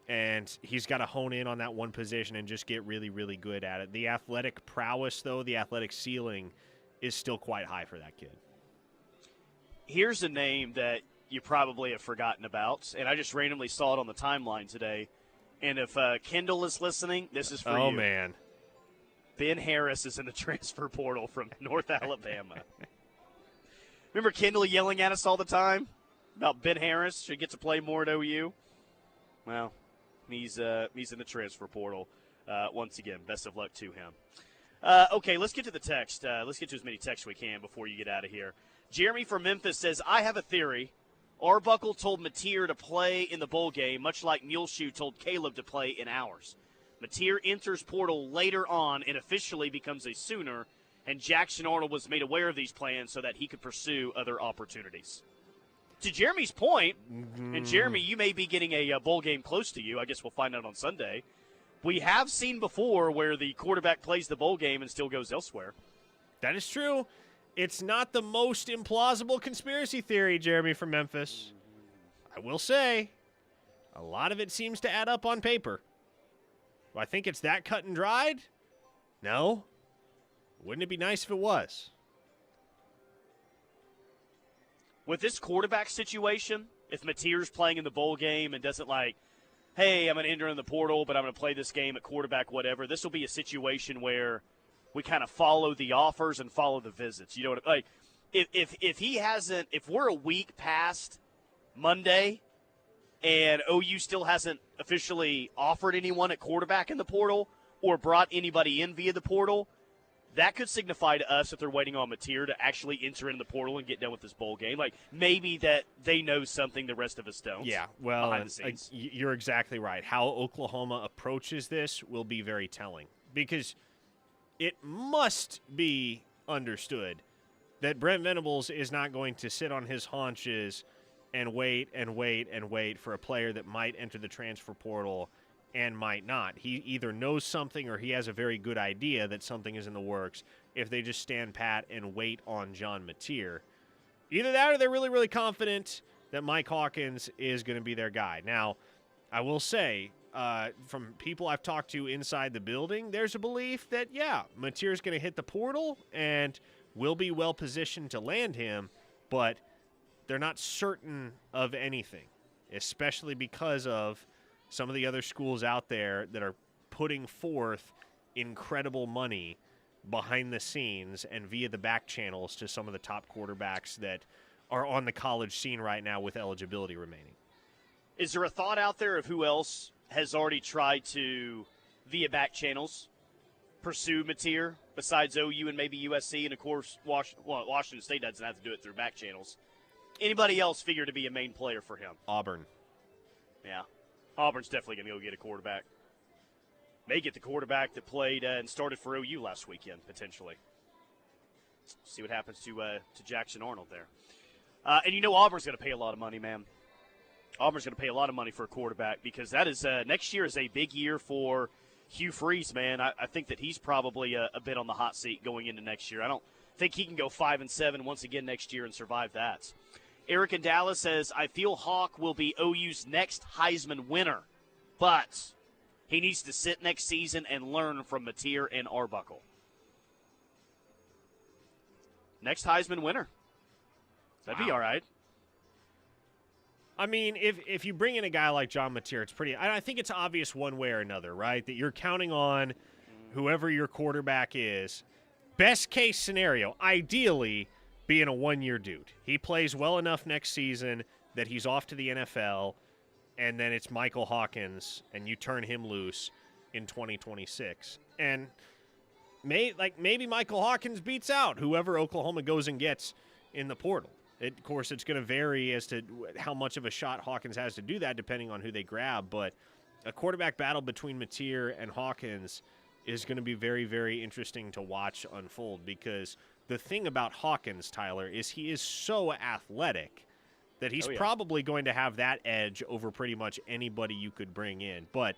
and he's got to hone in on that one position and just get really, really good at it. The athletic prowess, though, the athletic ceiling is still quite high for that kid. Here's a name that you probably have forgotten about, and I just randomly saw it on the timeline today. And if Kendall is listening, this is for you. Oh, man. Ben Harris is in the transfer portal from North Alabama. Remember Kendall yelling at us all the time about Ben Harris should get to play more at OU? Well, he's in the transfer portal once again. Best of luck to him. Okay, let's get to the text. Let's get to as many texts we can before you get out of here. Jeremy from Memphis says, I have a theory. Arbuckle told Mateer to play in the bowl game, much like Muleshoe told Caleb to play in ours. Mateer enters portal later on and officially becomes a Sooner, and Jackson Arnold was made aware of these plans so that he could pursue other opportunities. To Jeremy's point, and Jeremy, you may be getting a bowl game close to you. I guess we'll find out on Sunday. We have seen before where the quarterback plays the bowl game and still goes elsewhere. That is true. It's not the most implausible conspiracy theory, Jeremy from Memphis. I will say, a lot of it seems to add up on paper. Do I think it's that cut and dried? No. Wouldn't it be nice if it was? With this quarterback situation, if Mateer's playing in the bowl game and doesn't hey, I'm going to enter in the portal, but I'm going to play this game at quarterback, whatever, this will be a situation where we kind of follow the offers and follow the visits. You know what I mean? If we're a week past Monday and OU still hasn't officially offered anyone at quarterback in the portal or brought anybody in via the portal, that could signify to us that they're waiting on Mateer to actually enter in the portal and get done with this bowl game. Maybe that they know something the rest of us don't. Yeah, well, behind the scenes. You're exactly right. How Oklahoma approaches this will be very telling because it must be understood that Brent Venables is not going to sit on his haunches and wait and wait and wait for a player that might enter the transfer portal and might not. He either knows something or he has a very good idea that something is in the works if they just stand pat and wait on John Mateer. Either that or they're really, really confident that Mike Hawkins is going to be their guy. Now, I will say, from people I've talked to inside the building, there's a belief that, yeah, Mateer's going to hit the portal and will be well positioned to land him, but they're not certain of anything, especially because of some of the other schools out there that are putting forth incredible money behind the scenes and via the back channels to some of the top quarterbacks that are on the college scene right now with eligibility remaining. Is there a thought out there of who else has already tried to, via back channels, pursue Mateer besides OU and maybe USC? And, of course, Washington State doesn't have to do it through back channels. Anybody else figure to be a main player for him? Auburn. Yeah. Auburn's definitely going to go get a quarterback. May get the quarterback that played and started for OU last weekend, potentially. See what happens to Jackson Arnold there. And Auburn's going to pay a lot of money, man. Auburn's going to pay a lot of money for a quarterback because that is next year is a big year for Hugh Freeze, man. I think that he's probably a bit on the hot seat going into next year. I don't think he can go 5-7 once again next year and survive that. Eric in Dallas says, I feel Hawk will be OU's next Heisman winner, but he needs to sit next season and learn from Mateer and Arbuckle. Next Heisman winner. That'd be all right. I mean, if you bring in a guy like John Mateer, it's pretty – I think it's obvious one way or another, right, that you're counting on whoever your quarterback is. Best case scenario, ideally – being a one-year dude. He plays well enough next season that he's off to the NFL, and then it's Michael Hawkins, and you turn him loose. in 2026. And maybe Michael Hawkins beats out whoever Oklahoma goes and gets in the portal. Of course, it's going to vary as to how much of a shot Hawkins has to do that depending on who they grab. But a quarterback battle between Mateer and Hawkins is going to be very, very interesting to watch unfold, because the thing about Hawkins, Tyler, is he is so athletic that he's probably going to have that edge over pretty much anybody you could bring in. But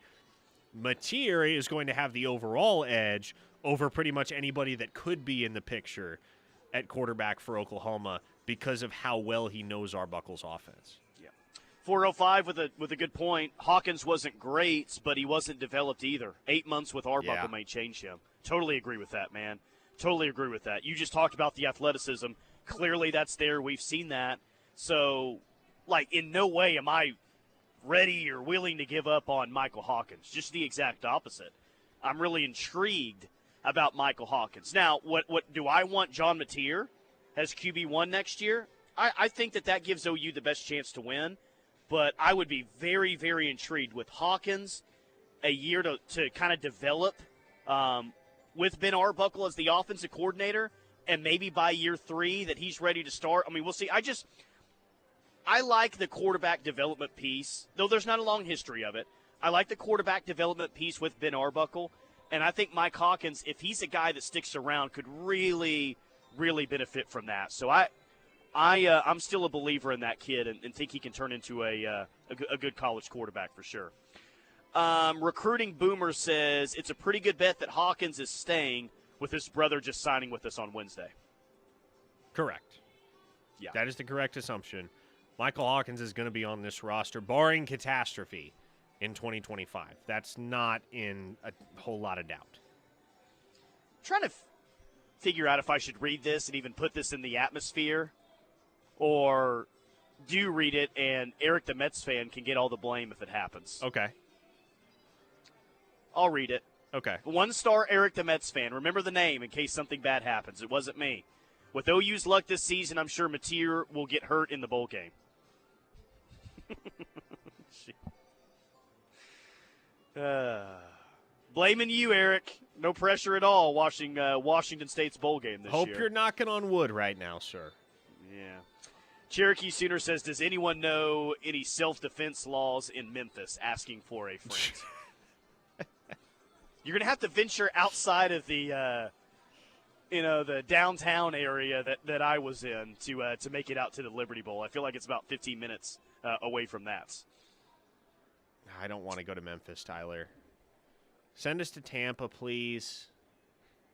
Mateer is going to have the overall edge over pretty much anybody that could be in the picture at quarterback for Oklahoma because of how well he knows Arbuckle's offense. 405 with a good point. Hawkins wasn't great, but he wasn't developed either. 8 months with Arbuckle may change him. Totally agree with that, man. Totally agree with that. You just talked about the athleticism. Clearly that's there. We've seen that. So, in no way am I ready or willing to give up on Michael Hawkins. Just the exact opposite. I'm really intrigued about Michael Hawkins. Now, what do I want John Mateer as QB1 next year? I think that gives OU the best chance to win. But I would be very, very intrigued with Hawkins a year to kind of develop with Ben Arbuckle as the offensive coordinator, and maybe by year 3 that he's ready to start. I mean, we'll see. I like the quarterback development piece, though there's not a long history of it. I like the quarterback development piece with Ben Arbuckle, and I think Mike Hawkins, if he's a guy that sticks around, could really, really benefit from that. So I'm still a believer in that kid and think he can turn into a good college quarterback for sure. Recruiting Boomer says it's a pretty good bet that Hawkins is staying with his brother just signing with us on Wednesday. Correct. Yeah. That is the correct assumption. Michael Hawkins is going to be on this roster, barring catastrophe, in 2025. That's not in a whole lot of doubt. I'm trying to figure out if I should read this and even put this in the atmosphere, or do read it and Eric the Mets fan can get all the blame if it happens. Okay. I'll read it. Okay. 1-star Eric the Mets fan. Remember the name in case something bad happens. It wasn't me. With OU's luck this season, I'm sure Mateer will get hurt in the bowl game. Blaming you, Eric. No pressure at all watching Washington State's bowl game this year. Hope you're knocking on wood right now, sir. Yeah. Cherokee Sooner says, does anyone know any self-defense laws in Memphis? Asking for a friend. You're going to have to venture outside of the the downtown area that I was in to make it out to the Liberty Bowl. I feel like it's about 15 minutes away from that. I don't want to go to Memphis, Tyler. Send us to Tampa, please.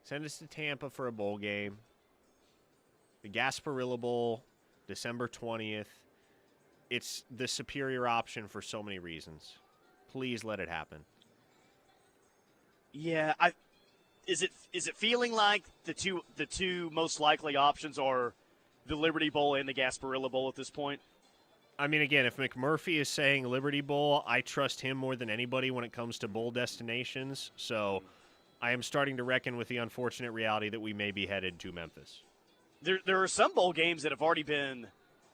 Send us to Tampa for a bowl game. The Gasparilla Bowl, December 20th. It's the superior option for so many reasons. Please let it happen. Yeah, is it feeling like the two most likely options are the Liberty Bowl and the Gasparilla Bowl at this point? I mean, again, if McMurphy is saying Liberty Bowl, I trust him more than anybody when it comes to bowl destinations. So I am starting to reckon with the unfortunate reality that we may be headed to Memphis. There are some bowl games that have already been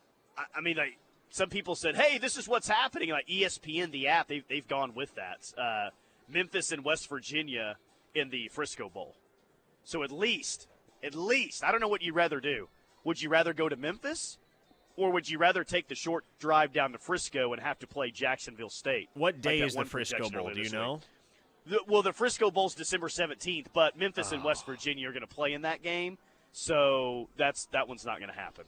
– I mean, like, some people said, hey, this is what's happening. Like ESPN, the app, they've gone with that. Memphis and West Virginia in the Frisco Bowl. So at least, I don't know what you'd rather do. Would you rather go to Memphis, or would you rather take the short drive down to Frisco and have to play Jacksonville State? What day is the Frisco Bowl? Do you know? The Frisco Bowl's December 17th, but Memphis and West Virginia are going to play in that game, so that one's not going to happen.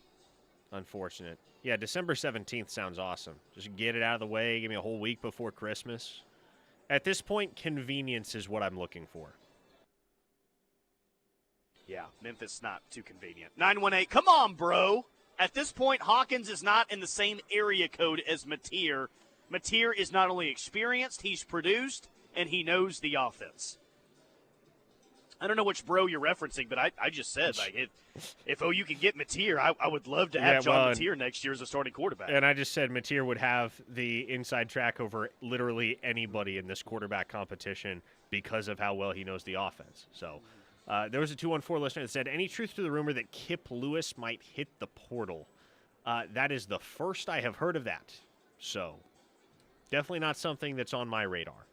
Unfortunate. Yeah, December 17th sounds awesome. Just get it out of the way. Give me a whole week before Christmas. At this point, convenience is what I'm looking for. Yeah, Memphis not too convenient. 918, come on, bro. At this point, Hawkins is not in the same area code as Mateer. Mateer is not only experienced, he's produced, and he knows the offense. I don't know which bro you're referencing, but I just said, like, if OU can get Mateer, I would love to have John Mateer next year as a starting quarterback. And I just said Mateer would have the inside track over literally anybody in this quarterback competition because of how well he knows the offense. So there was a 214 listener that said, any truth to the rumor that Kip Lewis might hit the portal? That is the first I have heard of that. So definitely not something that's on my radar.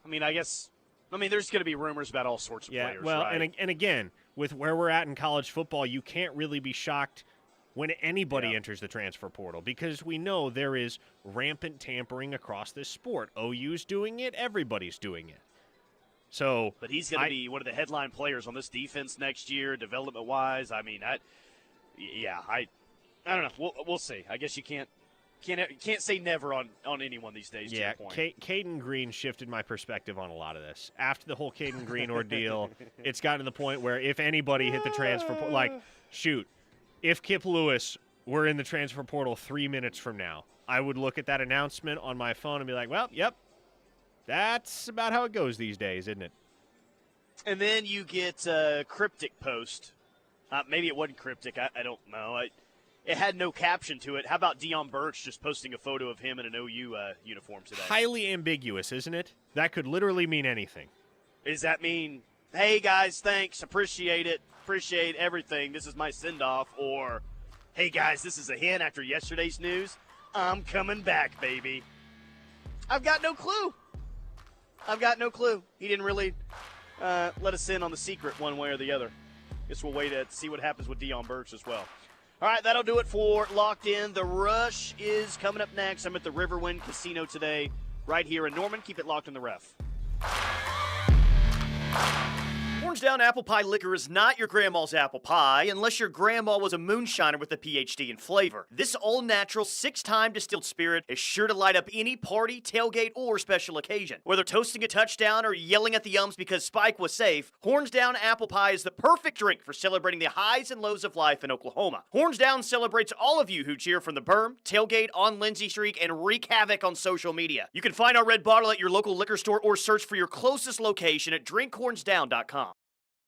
I mean, there's going to be rumors about all sorts of players, well, right? and again, with where we're at in college football, you can't really be shocked when anybody enters the transfer portal because we know there is rampant tampering across this sport. OU's doing it. Everybody's doing it. So, but he's going to be one of the headline players on this defense next year, development-wise. I mean, I don't know. We'll see. I guess you can't say never on anyone these days. Yeah, to your point. Caden Green shifted my perspective on a lot of this. After the whole Caden Green ordeal, it's gotten to the point where if anybody hit the transfer portal, if Kip Lewis were in the transfer portal 3 minutes from now, I would look at that announcement on my phone and be like, well, yep, that's about how it goes these days, isn't it? And then you get a cryptic post. Maybe it wasn't cryptic. I don't know. It had no caption to it. How about Deion Burks just posting a photo of him in an OU uniform today? Highly ambiguous, isn't it? That could literally mean anything. Does that mean, hey, guys, thanks, appreciate it, appreciate everything, this is my send-off, or, hey, guys, this is a hint after yesterday's news, I'm coming back, baby. I've got no clue. He didn't really let us in on the secret one way or the other. Guess we'll wait to see what happens with Deion Burks as well. All right, that'll do it for Locked In. The Rush is coming up next. I'm at the Riverwind Casino today, right here in Norman. Keep it locked in the Ref. Orange Down Apple Pie liquor is not your grandma's apple pie unless your grandma was a moonshiner with a PhD in flavor. This all-natural 6-time distilled spirit is sure to light up any party, tailgate, or special occasion. Whether toasting a touchdown or yelling at the umps because Spike was safe, Horns Down Apple Pie is the perfect drink for celebrating the highs and lows of life in Oklahoma. Horns Down celebrates all of you who cheer from the berm, tailgate, on Lindsay Streak, and wreak havoc on social media. You can find our red bottle at your local liquor store or search for your closest location at drinkhornsdown.com.